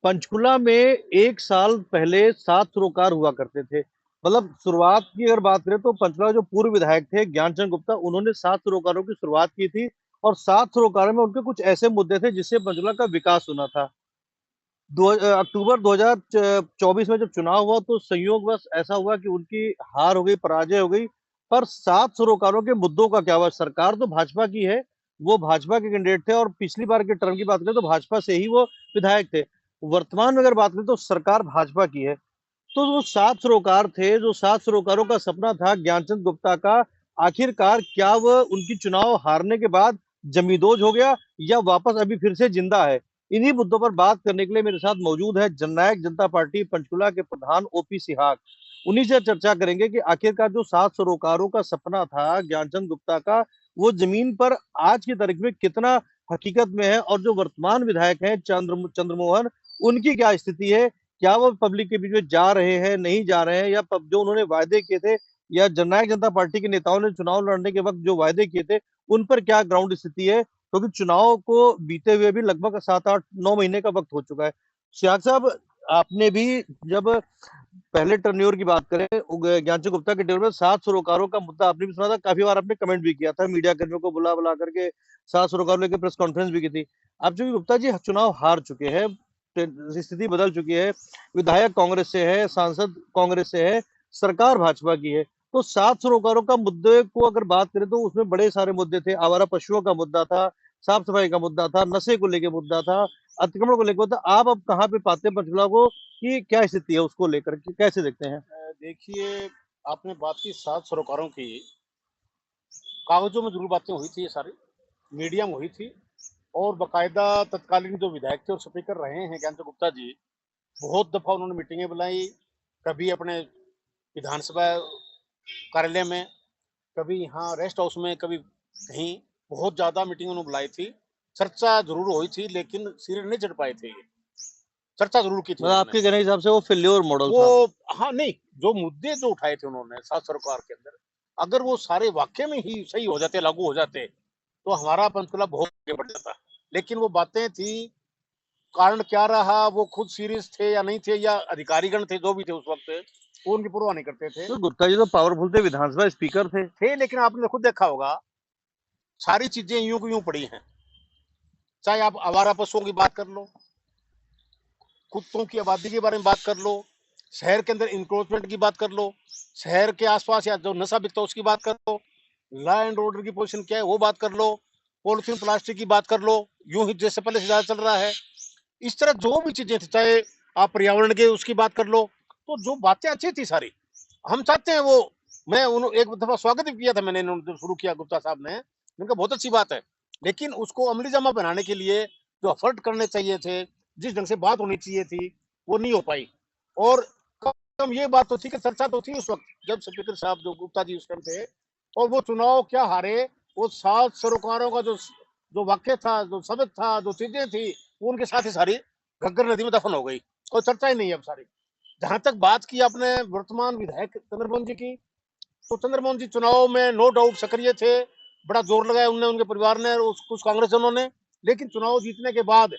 पंचकुला में एक साल पहले 7 सरोकार हुआ करते थे। मतलब शुरुआत की अगर बात करें तो पंचकुला के जो पूर्व विधायक थे ज्ञानचंद गुप्ता, उन्होंने 7 सरोकारों की शुरुआत की थी और 7 सरोकारों में उनके कुछ ऐसे मुद्दे थे जिससे पंचकुला का विकास होना था। अक्टूबर 2024 में जब चुनाव हुआ तो संयोगवश ऐसा हुआ कि उनकी हार हो गई, पराजय हो गई। पर 7 सरोकारों के मुद्दों का क्या हुआ? सरकार तो भाजपा की है, वो भाजपा के कैंडिडेट थे और पिछली बार के टर्म की बात करें तो भाजपा से ही वो विधायक थे। वर्तमान में अगर बात करें तो सरकार भाजपा की है। तो वो 7 सरोकार थे, जो 7 सरोकारों का सपना था ज्ञानचंद गुप्ता का, आखिरकार क्या वह उनकी चुनाव हारने के बाद जमींदोज हो गया या वापस अभी फिर से जिंदा है? इन्हीं मुद्दों पर बात करने के लिए मेरे साथ मौजूद है जननायक जनता पार्टी पंचकुला के प्रधान ओपी सिहाग। उन्हीं से चर्चा करेंगे कि आखिरकार जो 7 सरोकारों का सपना था ज्ञानचंद गुप्ता का, वो जमीन पर आज की तारीख में कितना हकीकत में है और जो वर्तमान विधायक हैं चंद्रमोहन, उनकी क्या स्थिति है? क्या वो पब्लिक के बीच में जा रहे हैं, नहीं जा रहे हैं, या जो उन्होंने वायदे किए थे या जननायक जनता पार्टी के नेताओं ने चुनाव लड़ने के वक्त जो वायदे किए थे उन पर क्या ग्राउंड स्थिति है? क्योंकि चुनाव को बीते हुए भी लगभग 7 8 9 महीने का वक्त हो चुका है। सियाग साहब, आपने भी जब पहले टर्न्योर की बात करें ज्ञानचंद गुप्ता के टेबल में 7 सरोकारों का मुद्दा आपने भी सुना था, काफी बार आपने कमेंट भी किया था, मीडिया कर्मियों को बुला बुला करके 7 सरोकारों लेकर प्रेस कॉन्फ्रेंस भी की थी। अब चूंकि गुप्ता जी चुनाव हार चुके हैं, स्थिति बदल चुकी है, विधायक कांग्रेस से है, सांसद कांग्रेस से है, सरकार भाजपा की है, तो 7 सरोकारों का मुद्दे को अगर बात करें तो उसमें बड़े सारे मुद्दे थे। आवारा पशुओं का मुद्दा था, साफ सफाई का मुद्दा था, नशे को लेकर मुद्दा था, अतिक्रमण को लेकर था। आप अब कहाँ पे पाते हैं पंचकुला को कि क्या स्थिति है उसको लेकर के, कैसे देखते हैं? देखिए, आपने बात की 7 सरोकारों की। कागजों में जरूर बातें हुई थी, ये सारी मीडिया में हुई थी। और बकायदा तत्कालीन जो विधायक थे और स्पीकर रहे हैं ज्ञानचंद गुप्ता जी, बहुत दफा उन्होंने मीटिंगें बुलाई। कभी अपने विधानसभा कार्यालय में, कभी यहाँ रेस्ट हाउस में, कभी कहीं। बहुत ज्यादा मीटिंग उन्होंने बुलाई थी। चर्चा जरूर हुई थी, लेकिन सिरे नहीं चढ़ पाए थे ये। चर्चा जरूर की थी मतलब उन्होंने। आपके कहने के हिसाब से वो फेल्योर मॉडल वो, था। हाँ नहीं, जो मुद्दे जो उठाए थे उन्होंने 7 सरोकार के अंदर, अगर वो सारे वाक्य में ही सही हो जाते, लागू हो जाते, तो हमारा पंचकुला बहुत आगे बढ़ जाता। लेकिन वो बातें थी, कारण क्या रहा, वो खुद सीरियस थे या नहीं थे, या अधिकारीगण थे जो भी थे उस वक्त, वो उनकी परवाह नहीं करते थे। तो गुप्ता जी तो पावरफुल थे, विधानसभा स्पीकर थे। लेकिन आपने खुद देखा होगा, सारी चीजें यूं की यूं पड़ी हैं। चाहे आप आवारा पशुओं की बात कर लो, कुत्तों की आबादी के बारे में बात कर लो, शहर के अंदर इंक्रोचमेंट की बात कर लो, शहर के आसपास या जो नशा बिकता है उसकी बात कर लो, लॉ एंड ऑर्डर की पोजीशन क्या है वो बात कर लो, पॉलिथीन प्लास्टिक की बात कर लो, यूं ही जैसे पहले से ज्यादा चल रहा है। इस तरह जो भी चीजें थी, चाहे आप पर्यावरण के उसकी बात कर लो, तो जो बातें अच्छी थी सारी, हम चाहते हैं वो। मैं एक दफा स्वागत भी किया था मैंने, जब शुरू किया गुप्ता साहब ने, उनका बहुत अच्छी बात है। लेकिन उसको अमली जामा बनाने के लिए जो एफर्ट करने चाहिए थे, जिस ढंग से बात होनी चाहिए थी, वो नहीं हो पाई। और कम ये बात तो थी कि चर्चा तो थी उस वक्त जब स्पीकर साहब जो गुप्ता जी उस टाइम थे, और वो चुनाव क्या हारे, वो 7 सरोकारों का जो जो वाक्य था, जो शब्द था, जो चीजें थी, वो उनके साथ ही सारी घग्गर नदी में दफन हो गई। कोई चर्चा ही नहीं है अब सारी। जहां तक बात की आपने वर्तमान विधायक चंद्रमोहन जी की, तो चंद्रमोहन जी चुनाव में नो डाउट सक्रिय थे, बड़ा जोर लगाया उनने, उनके परिवार ने, कुछ कांग्रेसजनों ने। लेकिन चुनाव जीतने के बाद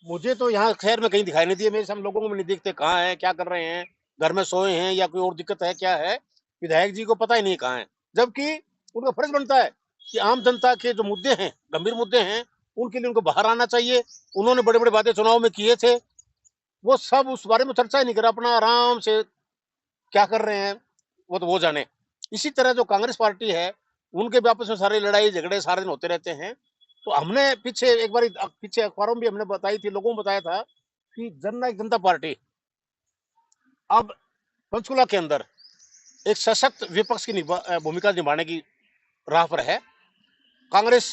मुझे तो यहाँ शहर में कहीं दिखाई नहीं दिए, मेरे सामने लोगों को भी नहीं दिखते, कहाँ है, क्या कर रहे हैं, घर में सोए हैं या कोई और दिक्कत है, क्या है, विधायक जी को पता ही नहीं कहाँ है। जबकि उनका फर्ज बनता है कि आम जनता के जो मुद्दे हैं, गंभीर मुद्दे हैं, उनके लिए उनको बाहर आना चाहिए। उन्होंने बड़े बड़े वादे चुनाव में किए थे, वो सब उस बारे में चर्चा ही नहीं करा, अपना आराम से क्या कर रहे हैं वो तो वो जाने। इसी तरह जो कांग्रेस पार्टी है, उनके भी आपस में सारे लड़ाई झगड़े सारे दिन होते रहते हैं। तो हमने पीछे एक बार, पीछे अखबारों में भी हमने बताई थी, लोगों को बताया था कि जननायक जनता पार्टी अब पंचकुला के अंदर एक सशक्त विपक्ष की भूमिका निभाने की राह पर है। कांग्रेस,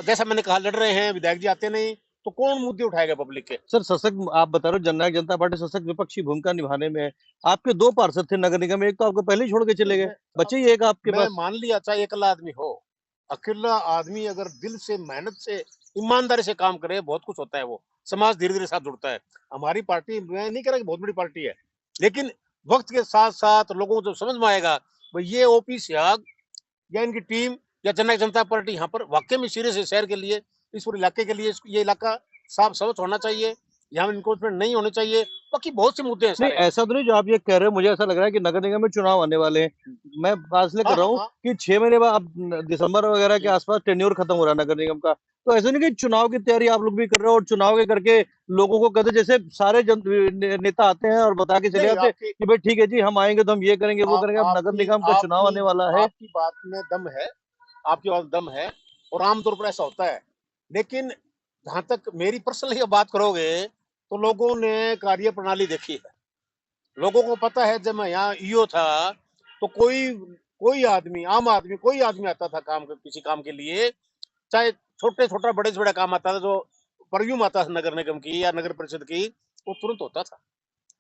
जैसा मैंने कहा, लड़ रहे हैं, विधायक जी आते नहीं, तो कौन मुद्दे उठाएगा पब्लिक के। सर, सशक्त आप बता रहे हो जननायक जनता पार्टी सशक्त विपक्षी भूमिका निभाने में है। आपके 2 पार्षद थे नगर निगम में, एक तो आपको पहले ही छोड़ के चले गए, मैं बचे ही एक आपके मैं पास। मान लिया, चाहे अकेला आदमी हो, अकेला आदमी अगर दिल से, मेहनत से, ईमानदारी से काम करे, बहुत कुछ होता है। वो समाज धीरे धीरे साथ जुड़ता है। हमारी पार्टी, मैं नहीं कह रहा कि बहुत बड़ी पार्टी है, लेकिन वक्त के साथ साथ लोगों को जब समझ में आएगा भाई ये ओपी सियाग या इनकी टीम या जननायक जनता पार्टी यहाँ पर वाकई में सीरियस है शहर के लिए, इस पूरे इलाके के लिए, ये इलाका साफ स्वच्छ होना चाहिए, यहाँ इनक्रोचमेंट नहीं होने चाहिए। बाकी बहुत से मुद्दे हैं नहीं, सारे। ऐसा तो नहीं जो आप ये कह रहे हो, मुझे ऐसा लग रहा है कि नगर निगम में चुनाव आने वाले हैं। मैं बात इसलिए हाँ कर रहा हाँ हूँ हाँ। कि 6 महीने बाद अब दिसंबर वगैरह के आसपास टेन्योर खत्म हो रहा है नगर निगम का। तो ऐसा नहीं कि चुनाव की तैयारी आप लोग भी कर रहे हो और चुनाव के करके लोगों को कहते जैसे सारे नेता आते हैं और बता के चले नहीं जाते आपकी कि भाई ठीक है जी हम आएंगे तो हम ये करेंगे वो करेंगे। अब नगर आपकी निगम का चुनाव आपकी आने वाला है। आपकी बात में दम है, आपकी बात में दम है, और आमतौर पर ऐसा होता है। लेकिन जहां तक मेरी पर्सनली बात करोगे, तो लोगों ने कार्य प्रणाली देखी है। लोगों को पता है, जब मैं यहाँ ईओ था तो कोई कोई आदमी, आम आदमी, कोई आदमी आता था काम किसी काम के लिए, चाहे छोटे छोटा बड़े से बड़ा काम आता था, जो परव्यूम आता था नगर निगम की या नगर परिषद की, वो तुरंत होता था।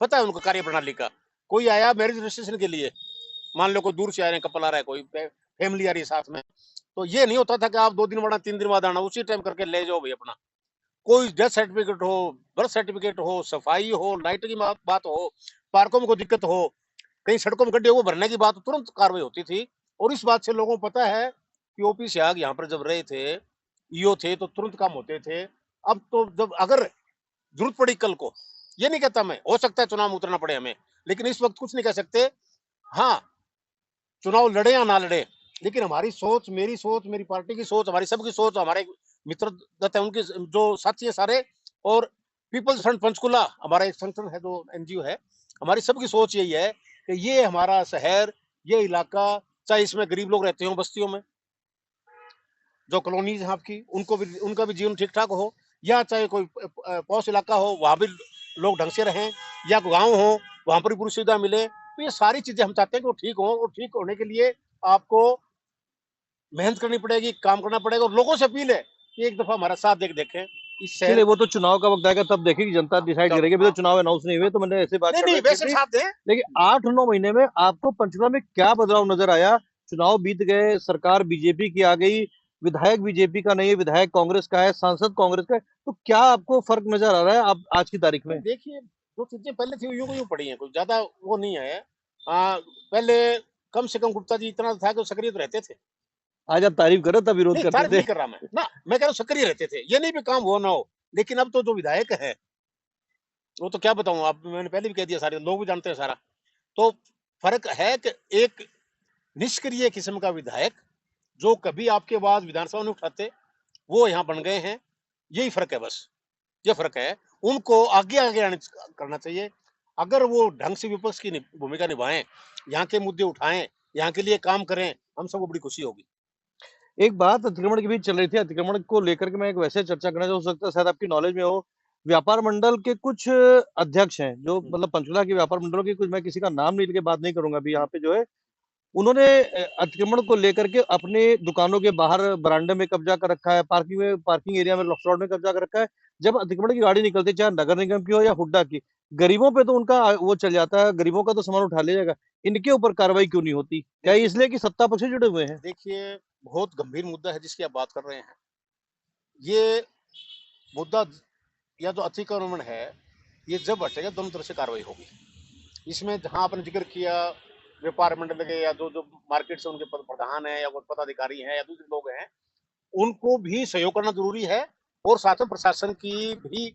पता है उनको कार्य प्रणाली का। कोई आया मैरिज रजिस्ट्रेशन के लिए, मान लो कोई दूर से आ रहे हैं, कपल आ रहा है, कोई फैमिली आ रही है साथ में, तो ये नहीं होता था कि आप 2 दिन बाद 3 दिन बाद आना, उसी टाइम करके ले जाओ भाई अपना। कोई डेथ सर्टिफिकेट हो, बर्थ सर्टिफिकेट हो, सफाई हो, लाइट की बात हो, पार्कों में कोई दिक्कत हो, कहीं सड़कों में गड्ढे हो, भरने की बात, तुरंत कार्रवाई होती थी। और इस बात से लोगों को पता है कि ओपी सियाग यहाँ पर जब रहे थे, ईओ थे, तो तुरंत काम होते थे। अब तो जब अगर जरूरत पड़ी कल को, ये नहीं कहता मैं, हो सकता है चुनाव में उतरना पड़े हमें, लेकिन इस वक्त कुछ नहीं कह सकते। हाँ, चुनाव लड़े या ना लड़े, लेकिन हमारी सोच, मेरी सोच, मेरी पार्टी की सोच, हमारी सबकी सोच, हमारे मित्र दत्त है उनके जो साथी है सारे, और पीपल्स फ्रंट पंचकुला हमारा एक संगठन है, जो एनजीओ है, हमारी सबकी सोच यही है कि ये हमारा शहर, ये इलाका, चाहे इसमें गरीब लोग रहते हो बस्तियों में, जो कॉलोनीज है आपकी, उनको भी, उनका भी जीवन ठीक ठाक हो, या चाहे कोई पॉश इलाका हो, वहां भी लोग ढंग से रहें, या गांव हो, वहां पर भी पूरी सुविधा मिले। तो ये सारी चीजें हम चाहते हैं कि वो ठीक हो, और ठीक होने के लिए आपको मेहनत करनी पड़ेगी, काम करना पड़ेगा, और लोगों से अपील है कि एक दफा हमारा साथ देखें इस शहर। चलिए वो तो चुनाव का वक्त आएगा तब देखेगी जनता, डिसाइड जब करेगी। अभी तो हाँ, चुनाव अनाउंस नहीं हुए तो मैंने ऐसे बात नहीं कर नहीं रहा है वैसे थी। साथ दें। लेकिन 8-9 महीने में आपको पंचकुला में क्या बदलाव नजर आया? चुनाव बीत गए, सरकार बीजेपी की आ गई, विधायक बीजेपी का नहीं है, विधायक कांग्रेस का है, सांसद कांग्रेस का है। तो क्या आपको फर्क नजर आ रहा है अब आज की तारीख में? देखिए, जो चीजें पहले थी यूं को यूं पड़ी हैं, कुछ ज्यादा वो नहीं है। पहले कम से कम गुप्ता जी इतना था कि सक्रिय तो रहते थे। आज आप तारीफ करो तब विरोध नहीं, करते तारीफ थे। नहीं कर रहा मैं ना, मैं कह रहा हूँ सक्रिय रहते थे, ये नहीं भी काम हो ना हो। लेकिन अब तो जो विधायक है, वो तो क्या बताऊं, आप, मैंने पहले भी कह दिया, सारे लोग भी जानते हैं सारा। तो फर्क है कि एक निष्क्रिय किस्म का विधायक, जो कभी आपके आवाज विधानसभा में उठाते, वो यहाँ बन गए हैं। यही फर्क है बस, ये फर्क है। उनको आगे आगे आने करना चाहिए। अगर वो ढंग से विपक्ष की भूमिका निभाएं, यहाँ के मुद्दे उठाएं, यहाँ के लिए काम करें, हम सबको बड़ी खुशी होगी। एक बात अतिक्रमण की भी चल रही थी, अतिक्रमण को लेकर के मैं एक वैसे चर्चा करना हो सकता है शायद आपकी नॉलेज में हो। व्यापार मंडल के कुछ अध्यक्ष हैं जो मतलब पंचकुला के व्यापार मंडलों के कुछ, मैं किसी का नाम नहीं लेके बात नहीं करूंगा अभी यहाँ पे जो है, उन्होंने अतिक्रमण को लेकर के अपने दुकानों के बाहर बरामदे में कब्जा कर रखा है, पार्किंग में, पार्किंग एरिया में, लॉफ्ट में कब्जा कर रखा है। जब अतिक्रमण की गाड़ी निकलती है, चाहे नगर निगम की हो या हुड्डा की, गरीबों पे तो उनका वो चल जाता है, गरीबों का तो सामान उठा लिया जाएगा। इनके ऊपर कार्रवाई क्यों नहीं होती? क्या देखिए इसलिए कि सत्ता पक्ष से जुड़े हुए हैं? देखिए, बहुत गंभीर मुद्दा है जिसकी आप बात कर रहे हैं। ये मुद्दा, या जो अतिक्रमण है, ये जब हटेगा दोनों तरफ से कार्रवाई होगी। इसमें जहां आपने जिक्र किया, व्यापार मंडल के या जो जो मार्केट से उनके प्रधान है, या कोई पदाधिकारी हैं, या दूसरे लोग हैं, उनको भी सहयोग करना जरूरी है। और साथ में प्रशासन की भी,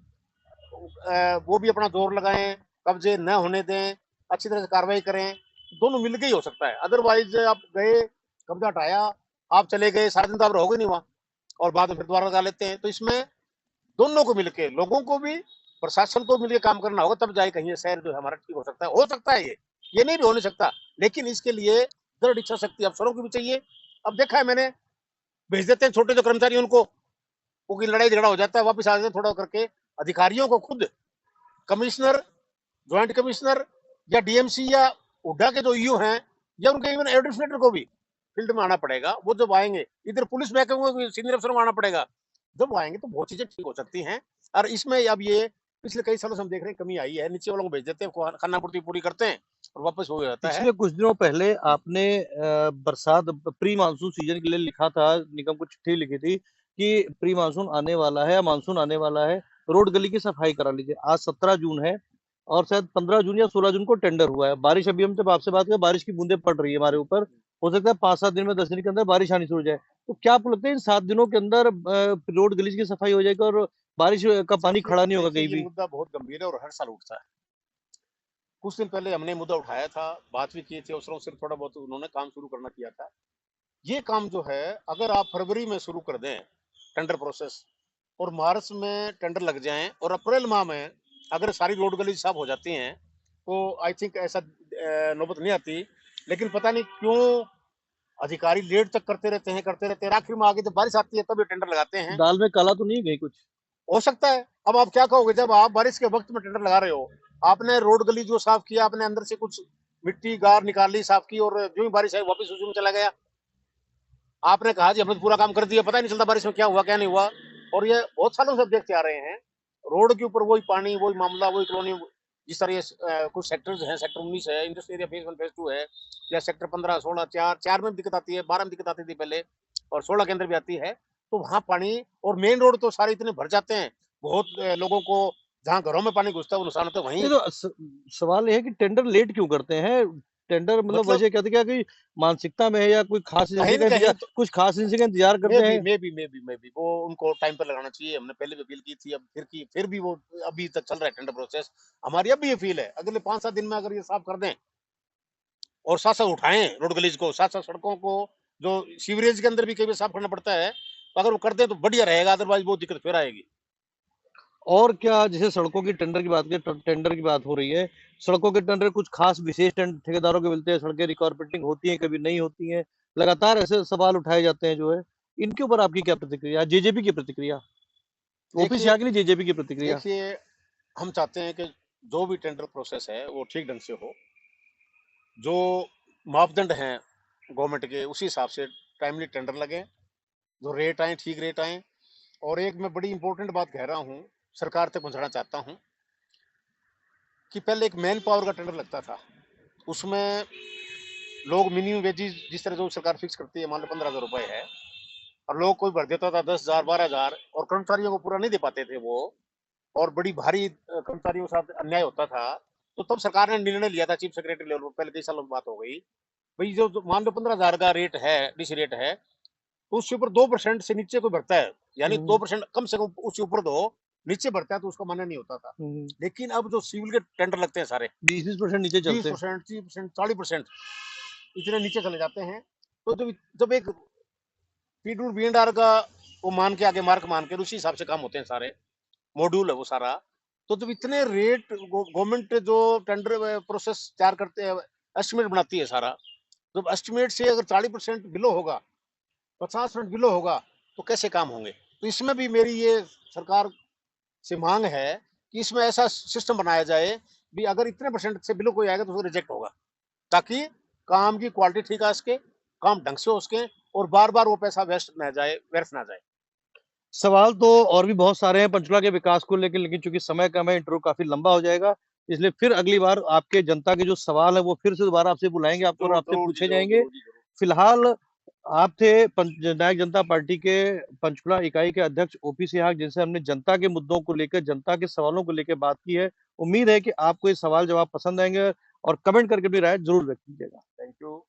वो भी अपना जोर लगाएं, कब्जे न होने दें, अच्छी तरह से कार्रवाई करें। दोनों मिलकर ही हो सकता है। अदरवाइज आप गए, कब्जा हटाया, आप चले गए, सारा दिन तो आप रहोगे नहीं वहां, और बाद में फिर दोबारा लगा लेते हैं। तो इसमें दोनों को मिलकर, लोगों को भी, प्रशासन को मिलकर काम करना होगा, तब जाए कहीं शहर जो हमारा ठीक हो सकता है। हो सकता है ये नहीं भी हो नहीं सकता, लेकिन इसके लिए दृढ़ इच्छा शक्ति अफसरों की भी चाहिए। अब देखा है मैंने, भेज देते हैं छोटे जो कर्मचारी, उनको उनकी लड़ाई झगड़ा हो जाता है, वापस आ जाते हैं थोड़ा करके। अधिकारियों को खुद कमिश्नर, ज्वाइंट कमिश्नर, या डीएमसी, या हुड्डा के जो ईओ हैं, या उनके इवन एडमिनिस्ट्रेटर को भी फील्ड में आना पड़ेगा। वो जब आएंगे, इधर पुलिस महकमे को सीनियर अफसरों को आना पड़ेगा। जब आएंगे तो बहुत चीजें ठीक हो सकती हैं। और इसमें अब ये पिछले कई सालों से हम देख रहे हैं, कमी आई है। नीचे वालों को भेज देते हैं, खाना पूर्ति पूरी करते हैं, और वापस हो जाता है। पिछले कुछ दिनों पहले आपने बरसात प्री मानसून सीजन के लिए लिखा था, निगम को चिट्ठी लिखी थी कि प्री मानसून आने वाला है या मानसून आने वाला है, रोड गली की सफाई करा लीजिए। आज 17 जून है और शायद 15 जून या 16 जून को टेंडर हुआ है। बारिश, अभी हम जब आपसे बात करें, बारिश की बूंदें पड़ रही है हमारे ऊपर। हो सकता है 5-7 दिन में, 10 दिन के अंदर बारिश आनी शुरू हो जाए। तो क्या आपको लगता है इन 7 दिनों के अंदर रोड गली की सफाई हो जाएगी और बारिश का पानी देखिए खड़ा नहीं होगा देखिए कहीं ये भी। मुद्दा बहुत गंभीर है और हर साल उठता है। कुछ दिन पहले हमने मुद्दा उठाया था, बात भी की थी, अफसरों से थोड़ा बहुत उन्होंने काम शुरू करना किया था। ये काम जो है अगर आप फरवरी में शुरू कर दें टेंडर प्रोसेस और मार्च में टेंडर लग जाएं और अप्रैल माह में अगर सारी रोड गली साफ हो जाती हैं तो आई थिंक ऐसा नौबत नहीं आती। लेकिन पता नहीं क्यों अधिकारी लेट तक करते रहते हैं, आखिर में आगे जब बारिश आती है तब ये टेंडर लगाते हैं। दाल में काला तो नहीं गई कुछ? हो सकता है। अब आप क्या कहोगे जब आप बारिश के वक्त में टेंडर लगा रहे हो, आपने रोड गली जो साफ किया, आपने अंदर से कुछ मिट्टी गार निकाल ली, साफ की और जो ही बारिश आई वापस उसी में चला गया। आपने कहा जी हमने तो पूरा काम कर दिया, पता ही नहीं चलता बारिश में क्या हुआ क्या नहीं हुआ। और ये बहुत सालों से देखते आ रहे हैं, रोड के ऊपर वही पानी, वही मामला, वही कॉलोनी। जिस तरह ये कुछ सेक्टर्स हैं, सेक्टर 19 है, इंडस्ट्रियल एरिया फेज 1 फेज 2 है, या सेक्टर 15 16 4 में भी दिक्कत आती है, 12 में दिक्कत आती थी पहले और 16 के अंदर भी आती है। तो वहां पानी और मेन रोड तो सारे इतने भर जाते हैं, बहुत लोगों को जहाँ घरों में पानी घुसता है वो नुकसान होता है नहीं वहीं। तो सवाल ये है कि टेंडर लेट क्यों करते हैं? टेंडर मतलब मतलब वजह क्या थी, क्या कोई मानसिकता में है या कोई खास कहीं एजेंसी ना का कहीं इंतजार, कुछ खास एजेंसी का इंतजार करते हैं? मे बी वो उनको टाइम पर लगाना चाहिए। हमने पहले भी अपील की थी, अब फिर की, फिर भी वो अभी तक चल रहा है टेंडर प्रोसेस। हमारी अब भी अपील है अगले 5-7 दिन में अगर ये साफ कर दें और साथ साथ उठाएं रोड गलीज को, साथ साथ सड़कों को, जो सीवरेज के अंदर भी कई बार साफ करना पड़ता है, तो अगर वो कर दें तो बढ़िया रहेगा, अदरवाइज बहुत दिक्कत फिर आएगी। और क्या, जैसे सड़कों की टेंडर की बात करें, टेंडर की बात हो रही है, सड़कों के टेंडर कुछ खास विशेष ठेकेदारों के मिलते हैं, सड़कें रिकॉर्पोरेटिंग होती हैं, कभी नहीं होती हैं, लगातार ऐसे सवाल उठाए जाते हैं जो है, इनके ऊपर आपकी क्या प्रतिक्रिया, जेजेपी की प्रतिक्रिया, ओपी देखिए शाह के लिए जेजेपी की प्रतिक्रिया? देखिए हम चाहते हैं कि जो भी टेंडर प्रोसेस है वो ठीक ढंग से हो, जो मापदंड हैं गवर्नमेंट के उसी हिसाब से टाइमली टेंडर लगे, जो रेट आए ठीक रेट आए। और एक मैं बड़ी इंपॉर्टेंट बात कह रहा हूँ, सरकार तक पहुंचाना चाहता हूँ कि पहले एक मैन पावर का टेंडर लगता था, उसमें लोग मिनिमम वेजेस जिस तरह जो सरकार फिक्स करती है, मान लो 15,000 रुपए है, और लोग कोई भर देता था 10,000 12,000 और कर्मचारियों को पूरा नहीं दे पाते थे वो, और बड़ी भारी कर्मचारियों के साथ अन्याय होता था। तो तब सरकार ने निर्णय लिया था चीफ सेक्रेटरी लेवल पर, पहले 3 सालों में बात हो गई, भाई जो मान लो 15,000 का रेट है, डीसी रेट है, तो उसके ऊपर 2% से नीचे कोई भरता है, यानी हम्म, 2% कम से कम उसके ऊपर दो, नीचे भरता है तो उसका मान्य नहीं होता था। हम्म, लेकिन अब जो सिविल के टेंडर लगते हैं सारे 20-20% नीचे बीस चलते हैं। परसेंट 30%, 40% इतने नीचे चले जाते हैं। तो जब जब एक पीडब्ल्यू बी एंड आर का वो मान के आगे मार्क मान के उसी हिसाब से काम होते हैं सारे, मॉड्यूल है वो सारा। तो जब इतने रेट गवर्नमेंट जो टेंडर प्रोसेस तैयार करते हैं, एस्टिमेट बनाती है सारा, जब एस्टिमेट से अगर 40% बिलो होगा, 50% बिलो होगा, तो कैसे काम होंगे? तो इसमें भी मेरी ये सरकार से मांग है कि इसमें ऐसा सिस्टम बनाया जाए भी अगर इतने परसेंट से बिलो कोई आएगा तो रिजेक्ट होगा, ताकि काम की क्वालिटी ठीक आ सके, काम ढंग से हो सके और बार बार वो पैसा वेस्ट ना जाए, व्यर्थ ना जाए। सवाल तो और भी बहुत सारे हैं पंचकुला के विकास को लेकर, लेकिन चूंकि समय कम है, इंटरव्यू काफी लंबा हो जाएगा, इसलिए फिर अगली बार आपके जनता के जो सवाल है वो फिर से दोबारा आपसे बुलाएंगे आपको और जरूर आपसे जरूर जी, पूछे जरूर जाएंगे। जरूर जी, जरूर। फिलहाल आप थे जननायक जनता पार्टी के पंचकुला इकाई के अध्यक्ष ओपी सिहाग, जिनसे हमने जनता के मुद्दों को लेकर, जनता के सवालों को लेकर बात की है। उम्मीद है कि आपको ये सवाल जवाब पसंद आएंगे और कमेंट करके अपनी राय जरूर व्यक्त कीजिएगा। Thank you.